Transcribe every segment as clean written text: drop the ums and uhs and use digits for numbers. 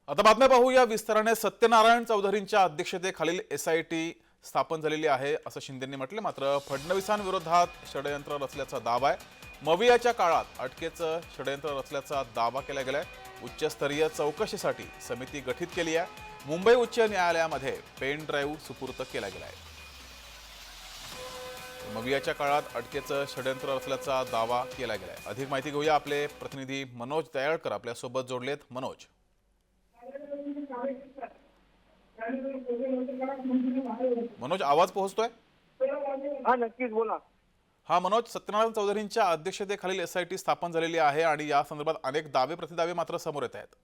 आता बातम्या पाहूया विस्ताराने। सत्यनारायण चौधरींच्या अध्यक्षतेखालील एसआयटी स्थापन झालेली आहे असं शिंदेंनी म्हटले। मात्र फडणवीसांविरोधात षडयंत्र रचल्याचा दावा आहे। मवियाच्या काळात अटकेचं षडयंत्र रचल्याचा दावा केला गेलाय। उच्चस्तरीय चौकशीसाठी समिती गठीत केली आहे। मुंबई उच्च न्यायालयामध्ये पेन ड्राईव्ह सुपूर्द केला गेलाय। मवियाच्या काळात अटकेचं षडयंत्र रचल्याचा दावा केला गेलाय। अधिक माहिती घेऊया, आपले प्रतिनिधी मनोज दयाळकर आपल्या सोबत जोडलेत। मनोज, आवाज पोहोचतोय? हा, नक्कीच बोला। हा मनोज, सत्यनारायण चौधरींच्या अध्यक्षतेखालील एसआयटी स्थापन झालेली आहे आणि या संदर्भात अनेक दावे प्रतिदावे मात्र समोर येत आहेत।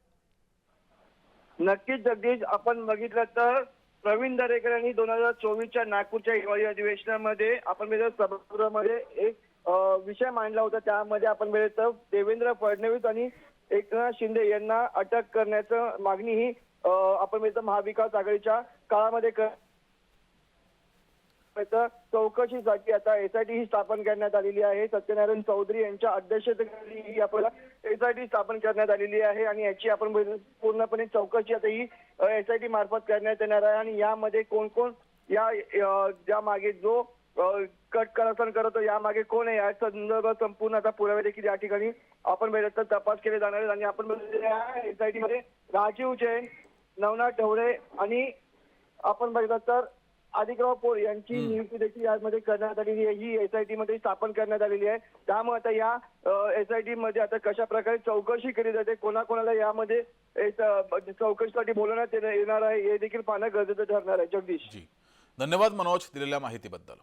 नक्कीच जगदीश, आपण बघितलं तर प्रवीण दरेकर यांनी 2024च्या नागपूरच्या हिवाळी अधिवेशनामध्ये आपण सभागृहामध्ये एक विषय मांडला होता। त्यामध्ये आपण बघितलं देवेंद्र फडणवीस आणि एकनाथ शिंदे यांना अटक करण्याचं मागणी ही आपण बघितलं महाविकास आघाडीच्या काळामध्ये चौकशीसाठी आता एसआयटी ही स्थापन करण्यात आलेली आहे। सत्यनारायण चौधरी यांच्या अध्यक्षतेखाली ही आपल्याला एसआयटी स्थापन करण्यात आलेली आहे आणि याची आपण पूर्णपणे चौकशी आता ही एसआयटी मार्फत करण्यात येणार आहे। आणि यामध्ये कोण कोण या मागे जो कटकरस्थान करतो यामागे कोण आहे या संदर्भात संपूर्ण आता पुरावे देखील या ठिकाणी आपण बघितलं तपास केले जाणार आहे। आणि आपण एसआयटी मध्ये राजीव जैन, नवनाथ ढवळे आणि आपण बघितलं तर अधिकराव पोळ यांची नियुक्ती देखील यामध्ये करण्यात आलेली आहे। ही एसआयटी मध्ये स्थापन करण्यात आलेली आहे। त्यामुळे आता या एसआयटी मध्ये आता कशा प्रकारे चौकशी केली जाते, कोणाकोणाला यामध्ये चौकशीसाठी बोलवण्यात येणार आहे हे देखील पाहणं गरजेचं ठरणार आहे। जगदीश, जी, धन्यवाद मनोज दिलेल्या माहितीबद्दल।